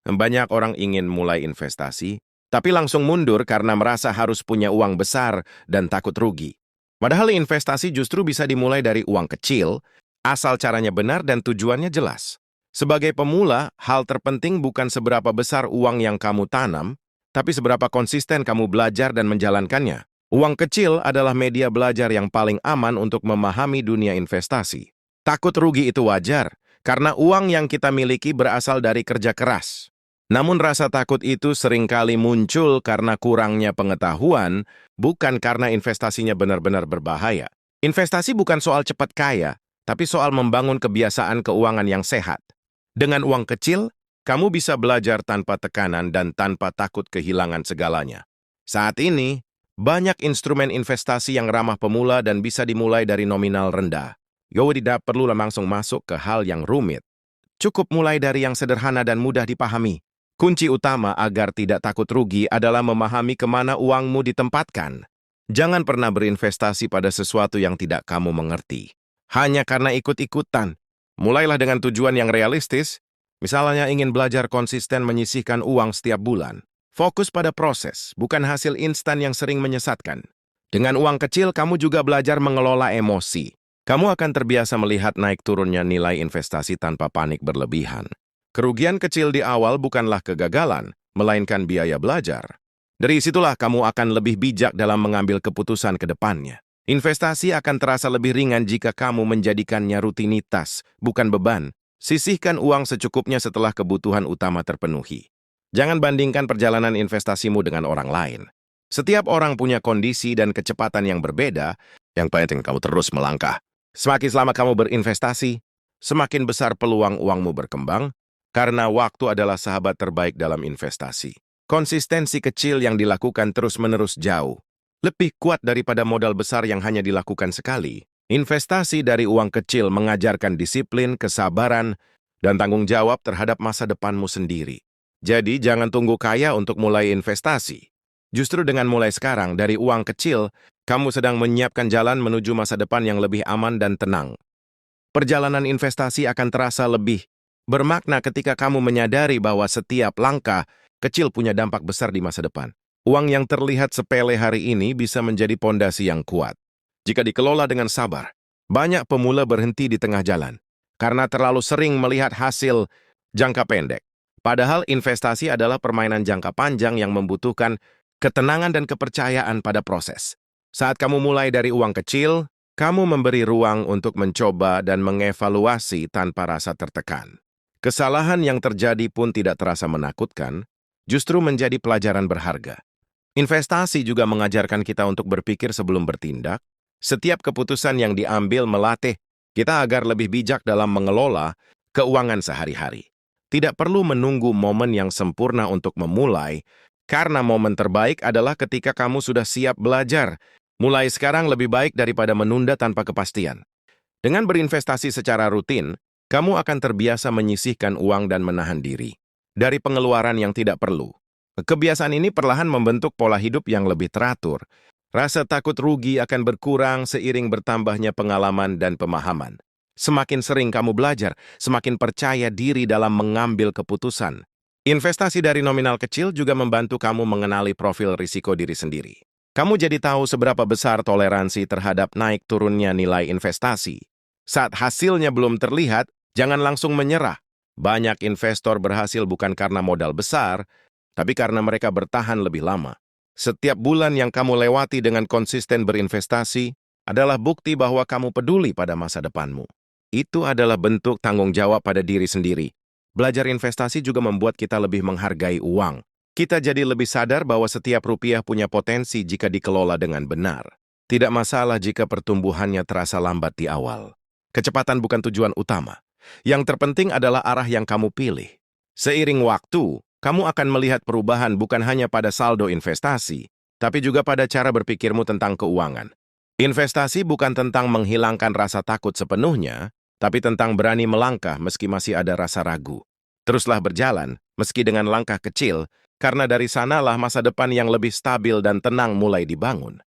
Banyak orang ingin mulai investasi, tapi langsung mundur karena merasa harus punya uang besar dan takut rugi. Padahal investasi justru bisa dimulai dari uang kecil, asal caranya benar dan tujuannya jelas. Sebagai pemula, hal terpenting bukan seberapa besar uang yang kamu tanam, tapi seberapa konsisten kamu belajar dan menjalankannya. Uang kecil adalah media belajar yang paling aman untuk memahami dunia investasi. Takut rugi itu wajar, karena uang yang kita miliki berasal dari kerja keras. Namun rasa takut itu seringkali muncul karena kurangnya pengetahuan, bukan karena investasinya benar-benar berbahaya. Investasi bukan soal cepat kaya, tapi soal membangun kebiasaan keuangan yang sehat. Dengan uang kecil, kamu bisa belajar tanpa tekanan dan tanpa takut kehilangan segalanya. Saat ini, banyak instrumen investasi yang ramah pemula dan bisa dimulai dari nominal rendah. Tidak perlu langsung masuk ke hal yang rumit. Cukup mulai dari yang sederhana dan mudah dipahami. Kunci utama agar tidak takut rugi adalah memahami kemana uangmu ditempatkan. Jangan pernah berinvestasi pada sesuatu yang tidak kamu mengerti. Hanya karena ikut-ikutan. Mulailah dengan tujuan yang realistis, misalnya ingin belajar konsisten menyisihkan uang setiap bulan. Fokus pada proses, bukan hasil instan yang sering menyesatkan. Dengan uang kecil, kamu juga belajar mengelola emosi. Kamu akan terbiasa melihat naik turunnya nilai investasi tanpa panik berlebihan. Kerugian kecil di awal bukanlah kegagalan, melainkan biaya belajar. Dari situlah kamu akan lebih bijak dalam mengambil keputusan ke depannya. Investasi akan terasa lebih ringan jika kamu menjadikannya rutinitas, bukan beban. Sisihkan uang secukupnya setelah kebutuhan utama terpenuhi. Jangan bandingkan perjalanan investasimu dengan orang lain. Setiap orang punya kondisi dan kecepatan yang berbeda, yang penting kamu terus melangkah. Semakin lama kamu berinvestasi, semakin besar peluang uangmu berkembang, karena waktu adalah sahabat terbaik dalam investasi. Konsistensi kecil yang dilakukan terus-menerus jauh lebih kuat daripada modal besar yang hanya dilakukan sekali. Investasi dari uang kecil mengajarkan disiplin, kesabaran, dan tanggung jawab terhadap masa depanmu sendiri. Jadi jangan tunggu kaya untuk mulai investasi. Justru dengan mulai sekarang dari uang kecil, kamu sedang menyiapkan jalan menuju masa depan yang lebih aman dan tenang. Perjalanan investasi akan terasa lebih bermakna ketika kamu menyadari bahwa setiap langkah kecil punya dampak besar di masa depan. Uang yang terlihat sepele hari ini bisa menjadi pondasi yang kuat. Jika dikelola dengan sabar, banyak pemula berhenti di tengah jalan karena terlalu sering melihat hasil jangka pendek. Padahal investasi adalah permainan jangka panjang yang membutuhkan ketenangan dan kepercayaan pada proses. Saat kamu mulai dari uang kecil, kamu memberi ruang untuk mencoba dan mengevaluasi tanpa rasa tertekan. Kesalahan yang terjadi pun tidak terasa menakutkan, justru menjadi pelajaran berharga. Investasi juga mengajarkan kita untuk berpikir sebelum bertindak. Setiap keputusan yang diambil melatih kita agar lebih bijak dalam mengelola keuangan sehari-hari. Tidak perlu menunggu momen yang sempurna untuk memulai, karena momen terbaik adalah ketika kamu sudah siap belajar. Mulai sekarang lebih baik daripada menunda tanpa kepastian. Dengan berinvestasi secara rutin, kamu akan terbiasa menyisihkan uang dan menahan diri dari pengeluaran yang tidak perlu. Kebiasaan ini perlahan membentuk pola hidup yang lebih teratur. Rasa takut rugi akan berkurang seiring bertambahnya pengalaman dan pemahaman. Semakin sering kamu belajar, semakin percaya diri dalam mengambil keputusan. Investasi dari nominal kecil juga membantu kamu mengenali profil risiko diri sendiri. Kamu jadi tahu seberapa besar toleransi terhadap naik turunnya nilai investasi. Saat hasilnya belum terlihat, jangan langsung menyerah. Banyak investor berhasil bukan karena modal besar, tapi karena mereka bertahan lebih lama. Setiap bulan yang kamu lewati dengan konsisten berinvestasi adalah bukti bahwa kamu peduli pada masa depanmu. Itu adalah bentuk tanggung jawab pada diri sendiri. Belajar investasi juga membuat kita lebih menghargai uang. Kita jadi lebih sadar bahwa setiap rupiah punya potensi jika dikelola dengan benar. Tidak masalah jika pertumbuhannya terasa lambat di awal. Kecepatan bukan tujuan utama. Yang terpenting adalah arah yang kamu pilih. Seiring waktu, kamu akan melihat perubahan bukan hanya pada saldo investasi, tapi juga pada cara berpikirmu tentang keuangan. Investasi bukan tentang menghilangkan rasa takut sepenuhnya, tapi tentang berani melangkah meski masih ada rasa ragu. Teruslah berjalan, meski dengan langkah kecil, karena dari sanalah masa depan yang lebih stabil dan tenang mulai dibangun.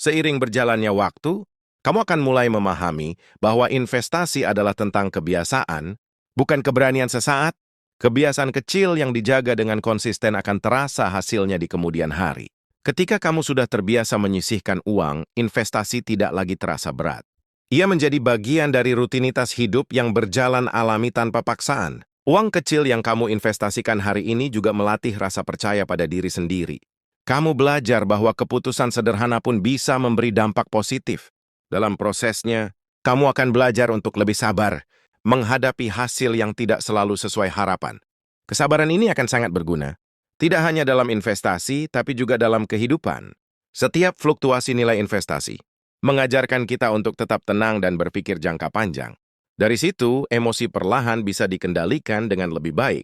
Seiring berjalannya waktu, kamu akan mulai memahami bahwa investasi adalah tentang kebiasaan, bukan keberanian sesaat. Kebiasaan kecil yang dijaga dengan konsisten akan terasa hasilnya di kemudian hari. Ketika kamu sudah terbiasa menyisihkan uang, investasi tidak lagi terasa berat. Ia menjadi bagian dari rutinitas hidup yang berjalan alami tanpa paksaan. Uang kecil yang kamu investasikan hari ini juga melatih rasa percaya pada diri sendiri. Kamu belajar bahwa keputusan sederhana pun bisa memberi dampak positif. Dalam prosesnya, kamu akan belajar untuk lebih sabar, menghadapi hasil yang tidak selalu sesuai harapan. Kesabaran ini akan sangat berguna, tidak hanya dalam investasi, tapi juga dalam kehidupan. Setiap fluktuasi nilai investasi mengajarkan kita untuk tetap tenang dan berpikir jangka panjang. Dari situ, emosi perlahan bisa dikendalikan dengan lebih baik.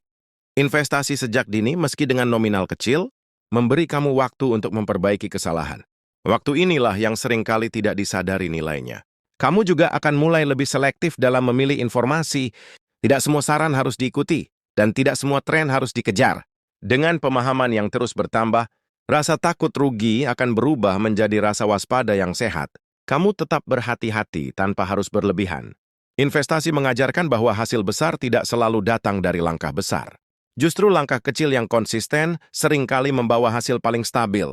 Investasi sejak dini, meski dengan nominal kecil, memberi kamu waktu untuk memperbaiki kesalahan. Waktu inilah yang seringkali tidak disadari nilainya. Kamu juga akan mulai lebih selektif dalam memilih informasi. Tidak semua saran harus diikuti, dan tidak semua tren harus dikejar. Dengan pemahaman yang terus bertambah, rasa takut rugi akan berubah menjadi rasa waspada yang sehat. Kamu tetap berhati-hati tanpa harus berlebihan. Investasi mengajarkan bahwa hasil besar tidak selalu datang dari langkah besar. Justru langkah kecil yang konsisten seringkali membawa hasil paling stabil.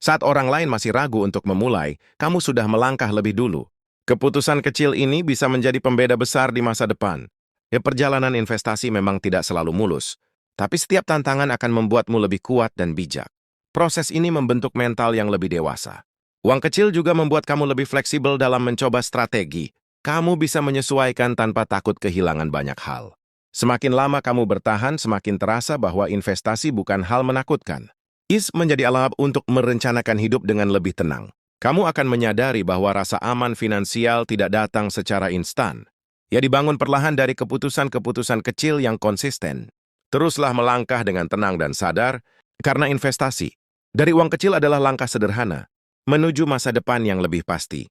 Saat orang lain masih ragu untuk memulai, kamu sudah melangkah lebih dulu. Keputusan kecil ini bisa menjadi pembeda besar di masa depan. Perjalanan investasi memang tidak selalu mulus, tapi setiap tantangan akan membuatmu lebih kuat dan bijak. Proses ini membentuk mental yang lebih dewasa. Uang kecil juga membuat kamu lebih fleksibel dalam mencoba strategi. Kamu bisa menyesuaikan tanpa takut kehilangan banyak hal. Semakin lama kamu bertahan, semakin terasa bahwa investasi bukan hal menakutkan. Menjadi alat untuk merencanakan hidup dengan lebih tenang. Kamu akan menyadari bahwa rasa aman finansial tidak datang secara instan. Ia dibangun perlahan dari keputusan-keputusan kecil yang konsisten. Teruslah melangkah dengan tenang dan sadar, karena investasi dari uang kecil adalah langkah sederhana menuju masa depan yang lebih pasti.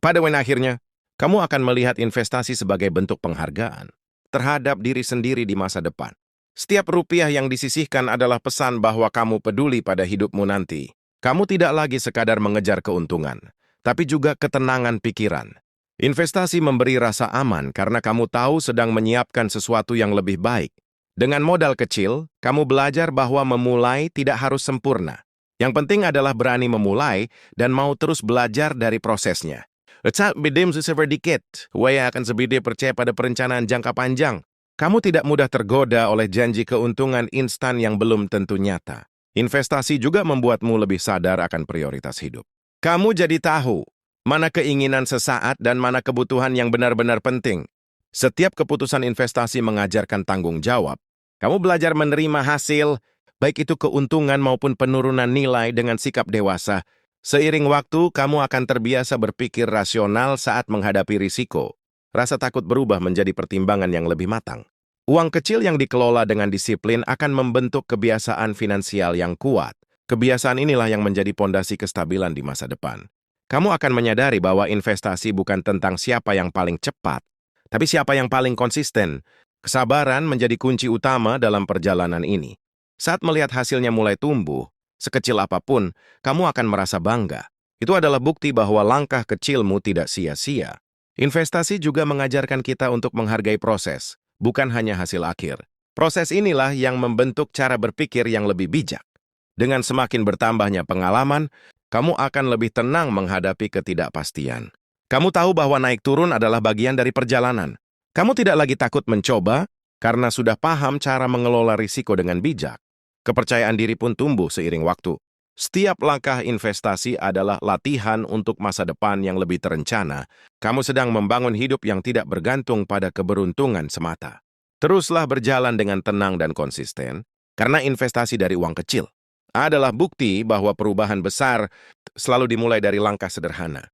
Pada akhirnya, kamu akan melihat investasi sebagai bentuk penghargaan terhadap diri sendiri di masa depan. Setiap rupiah yang disisihkan adalah pesan bahwa kamu peduli pada hidupmu nanti. Kamu tidak lagi sekadar mengejar keuntungan, tapi juga ketenangan pikiran. Investasi memberi rasa aman karena kamu tahu sedang menyiapkan sesuatu yang lebih baik. Dengan modal kecil, kamu belajar bahwa memulai tidak harus sempurna. Yang penting adalah berani memulai dan mau terus belajar dari prosesnya. Letak bedem sedikit, waya akan sebide percaya pada perencanaan jangka panjang. Kamu tidak mudah tergoda oleh janji keuntungan instan yang belum tentu nyata. Investasi juga membuatmu lebih sadar akan prioritas hidup. Kamu jadi tahu mana keinginan sesaat dan mana kebutuhan yang benar-benar penting. Setiap keputusan investasi mengajarkan tanggung jawab. Kamu belajar menerima hasil, baik itu keuntungan maupun penurunan nilai dengan sikap dewasa. Seiring waktu, kamu akan terbiasa berpikir rasional saat menghadapi risiko. Rasa takut berubah menjadi pertimbangan yang lebih matang. Uang kecil yang dikelola dengan disiplin akan membentuk kebiasaan finansial yang kuat. Kebiasaan inilah yang menjadi pondasi kestabilan di masa depan. Kamu akan menyadari bahwa investasi bukan tentang siapa yang paling cepat, tapi siapa yang paling konsisten. Kesabaran menjadi kunci utama dalam perjalanan ini. Saat melihat hasilnya mulai tumbuh, sekecil apapun, kamu akan merasa bangga. Itu adalah bukti bahwa langkah kecilmu tidak sia-sia. Investasi juga mengajarkan kita untuk menghargai proses, bukan hanya hasil akhir. Proses inilah yang membentuk cara berpikir yang lebih bijak. Dengan semakin bertambahnya pengalaman, kamu akan lebih tenang menghadapi ketidakpastian. Kamu tahu bahwa naik turun adalah bagian dari perjalanan. Kamu tidak lagi takut mencoba karena sudah paham cara mengelola risiko dengan bijak. Kepercayaan diri pun tumbuh seiring waktu. Setiap langkah investasi adalah latihan untuk masa depan yang lebih terencana. Kamu sedang membangun hidup yang tidak bergantung pada keberuntungan semata. Teruslah berjalan dengan tenang dan konsisten, karena investasi dari uang kecil adalah bukti bahwa perubahan besar selalu dimulai dari langkah sederhana.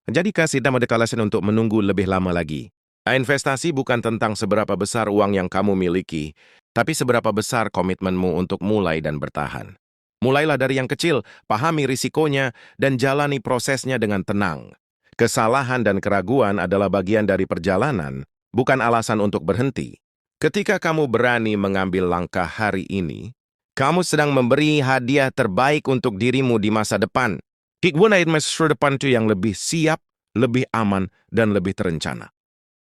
Jadi tidak ada alasan untuk menunggu lebih lama lagi. Investasi bukan tentang seberapa besar uang yang kamu miliki, tapi seberapa besar komitmenmu untuk mulai dan bertahan. Mulailah dari yang kecil, pahami risikonya, dan jalani prosesnya dengan tenang. Kesalahan dan keraguan adalah bagian dari perjalanan, bukan alasan untuk berhenti. Ketika kamu berani mengambil langkah hari ini, kamu sedang memberi hadiah terbaik untuk dirimu di masa depan. Masa depan itu yang lebih siap, lebih aman, dan lebih terencana.